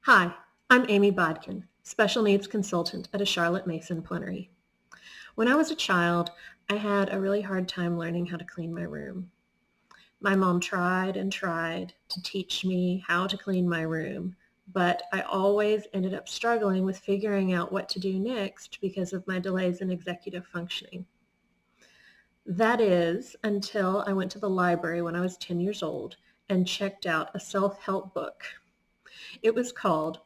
Hi, I'm Amy Bodkin, Special Needs Consultant at a Charlotte Mason Plenary. When I was a child, I had a really hard time learning how to clean my room. My mom tried and tried to teach me how to clean my room, but I always ended up struggling with figuring out what to do next because of my delays in executive functioning. That is until I went to the library when I was 10 years old and checked out a self-help book. It was called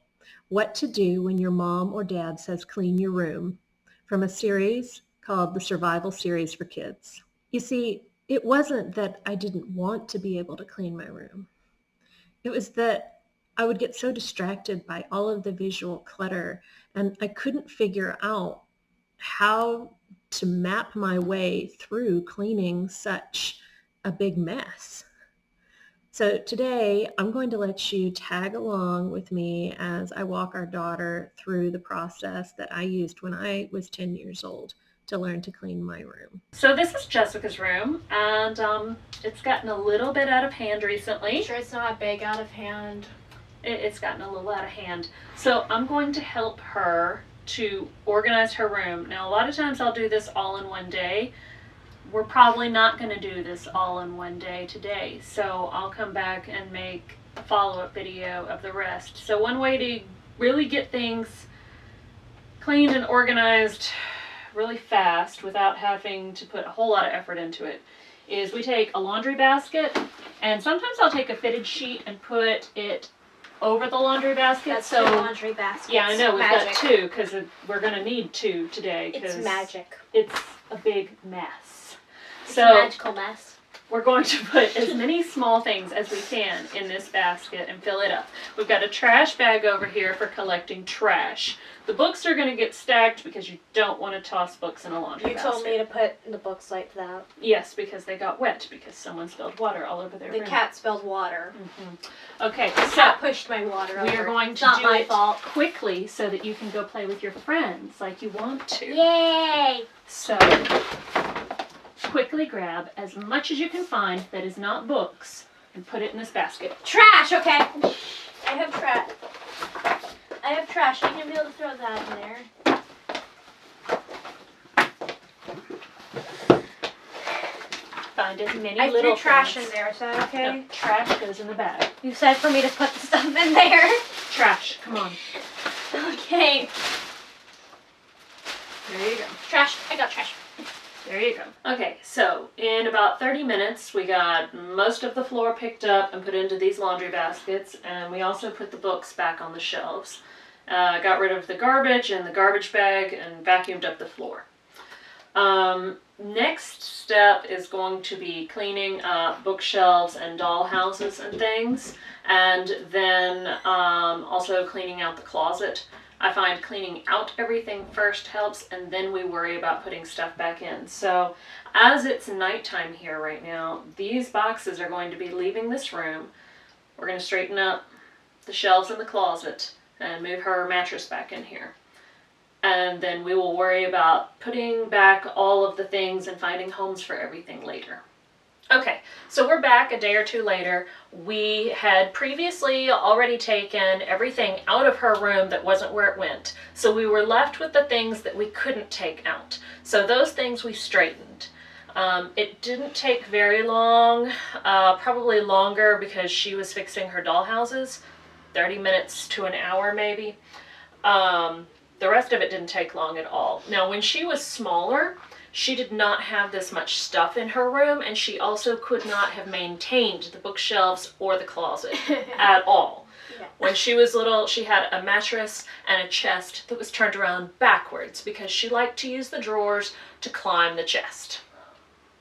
What to Do When Your Mom or Dad Says Clean Your Room, from a series called the Survival Series for Kids. You see, it wasn't that I didn't want to be able to clean my room. It was that I would get so distracted by all of the visual clutter, and I couldn't figure out how to map my way through cleaning such a big mess. So today I'm going to let you tag along with me as I walk our daughter through the process that I used when I was 10 years old to learn to clean my room. So this is Jessica's room, and it's gotten a little bit out of hand recently. Sure, it's not big out of hand. It's gotten a little out of hand. So I'm going to help her to organize her room. Now, a lot of times I'll do this all in one day. We're probably not going to do this all in one day today, so I'll come back and make a follow-up video of the rest. So one way to really get things cleaned and organized really fast without having to put a whole lot of effort into it is we take a laundry basket, and sometimes I'll take a fitted sheet and put it over the laundry basket. That's so laundry baskets. Yeah, I know, we've magic. got two because we're going to need two today. It's magic. It's a big mess. It's a magical mess. We're going to put as many small things as we can in this basket and fill it up. We've got a trash bag over here for collecting trash. The books are going to get stacked because you don't want to toss books in a laundry basket. You told me to put the books like that. Yes, because they got wet because someone spilled water all over their room. The cat spilled water. Mm-hmm. Okay, the cat pushed my water over. We are going to not do my it fault. quickly so that you can go play with your friends like you want to. Yay! So, quickly grab as much as you can find that is not books and put it in this basket. Trash, okay. I have trash. I have trash. You can be able to throw that in there. Find as many I little threw trash things. in there. Is that okay? No, trash goes in the bag. You said for me to put the stuff in there. Trash, come on. Okay. There you go. Trash. I got trash. There you go. Okay, so in about 30 minutes, we got most of the floor picked up and put into these laundry baskets, and we also put the books back on the shelves. Got rid of the garbage in the garbage bag and vacuumed up the floor. Next step is going to be cleaning up bookshelves and doll houses and things, and then also cleaning out the closet. I find cleaning out everything first helps, and then we worry about putting stuff back in. So as it's nighttime here right now, these boxes are going to be leaving this room. We're going to straighten up the shelves in the closet and move her mattress back in here. And then we will worry about putting back all of the things and finding homes for everything later. Okay, so we're back a day or two later. We had previously already taken everything out of her room that wasn't where it went. So we were left with the things that we couldn't take out. So those things we straightened. It didn't take very long, probably longer because she was fixing her doll houses, 30 minutes to an hour maybe. The rest of it didn't take long at all. Now, when she was smaller, she did not have this much stuff in her room, and she also could not have maintained the bookshelves or the closet at all. Yeah. When she was little, she had a mattress and a chest that was turned around backwards because she liked to use the drawers to climb the chest.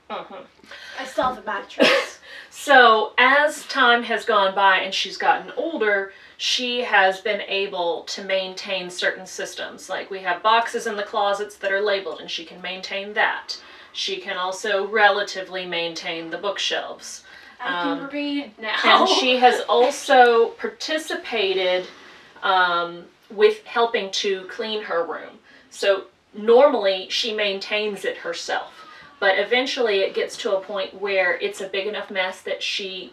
I still have a mattress. So as time has gone by and she's gotten older, she has been able to maintain certain systems. Like we have boxes in the closets that are labeled, and she can maintain that. She can also relatively maintain the bookshelves. I can read now. And she has also participated with helping to clean her room. So normally she maintains it herself, but eventually it gets to a point where it's a big enough mess that she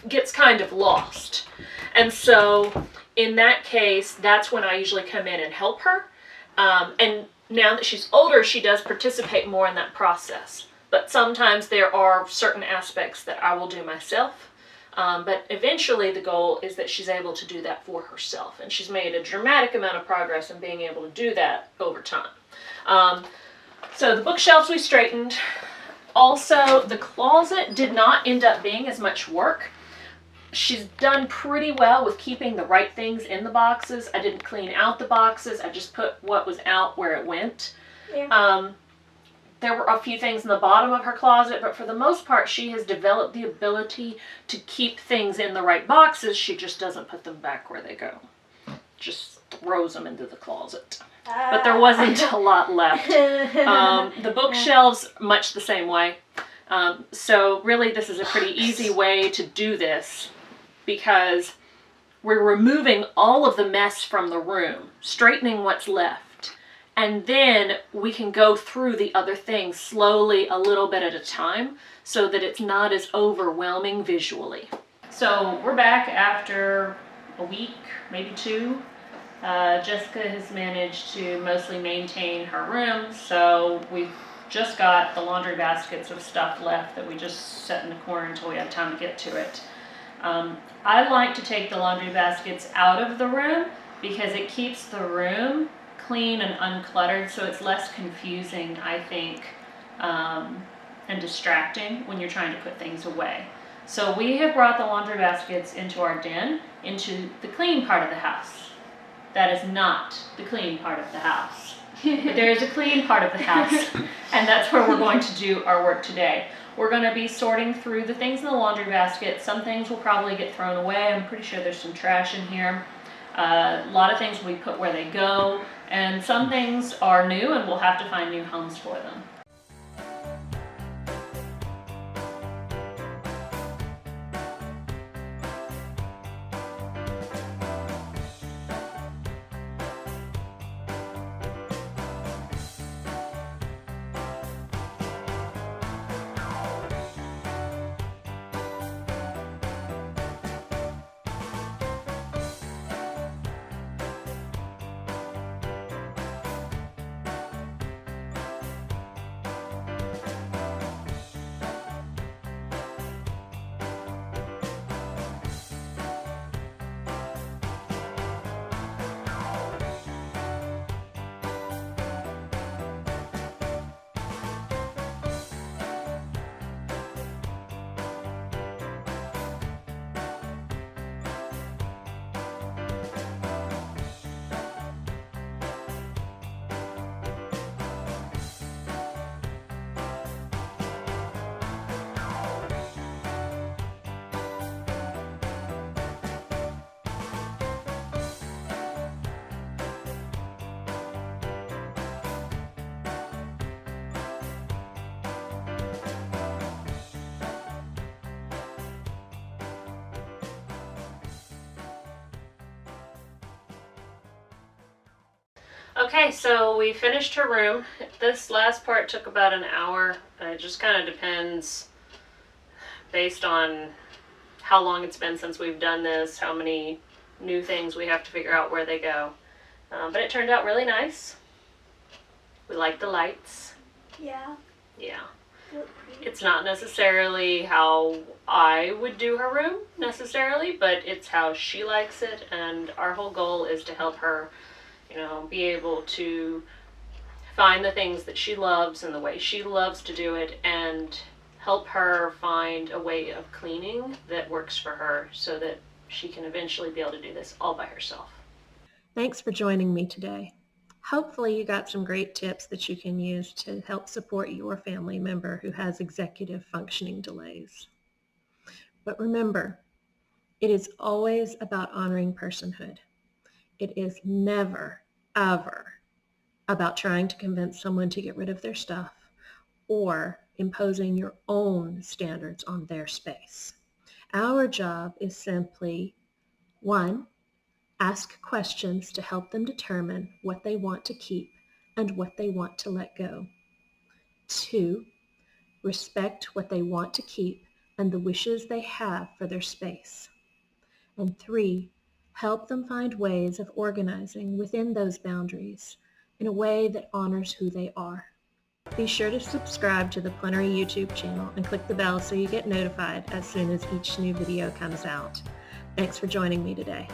gets kind of lost. And so in that case, that's when I usually come in and help her. And now that she's older, she does participate more in that process. But sometimes there are certain aspects that I will do myself. But eventually the goal is that she's able to do that for herself. And she's made a dramatic amount of progress in being able to do that over time. So the bookshelves we straightened. Also, the closet did not end up being as much work. She's done pretty well with keeping the right things in the boxes. I didn't clean out the boxes. I just put what was out where it went. Yeah. There were a few things in the bottom of her closet, but for the most part, she has developed the ability to keep things in the right boxes. She just doesn't put them back where they go. Just throws them into the closet. But there wasn't a lot left. The bookshelves, much the same way. So really, this is a pretty easy way to do this because we're removing all of the mess from the room, straightening what's left. And then we can go through the other things slowly, a little bit at a time, so that it's not as overwhelming visually. So we're back after a week, maybe 2. Jessica has managed to mostly maintain her room, so we've just got the laundry baskets of stuff left that we just set in the corner until we have time to get to it. I like to take the laundry baskets out of the room because it keeps the room clean and uncluttered, so it's less confusing, I think, and distracting when you're trying to put things away. So we have brought the laundry baskets into our den, into the clean part of the house. That is not the clean part of the house. But there is a clean part of the house, and that's where we're going to do our work today. We're going to be sorting through the things in the laundry basket. Some things will probably get thrown away. I'm pretty sure there's some trash in here. A lot of things we put where they go, and some things are new and we'll have to find new homes for them. Okay, so we finished her room. This last part took about an hour. It just kind of depends based on how long it's been since we've done this, how many new things we have to figure out where they go. But it turned out really nice. We like the lights. Yeah. Yeah. It's not necessarily how I would do her room necessarily, but it's how she likes it, and our whole goal is to help her, be able to find the things that she loves and the way she loves to do it, and help her find a way of cleaning that works for her so that she can eventually be able to do this all by herself. Thanks for joining me today. Hopefully you got some great tips that you can use to help support your family member who has executive functioning delays. But remember, it is always about honoring personhood. It is never, ever about trying to convince someone to get rid of their stuff or imposing your own standards on their space. Our job is simply, 1, ask questions to help them determine what they want to keep and what they want to let go. 2, respect what they want to keep and the wishes they have for their space. And 3, help them find ways of organizing within those boundaries in a way that honors who they are. Be sure to subscribe to the Plenary YouTube channel and click the bell so you get notified as soon as each new video comes out. Thanks for joining me today.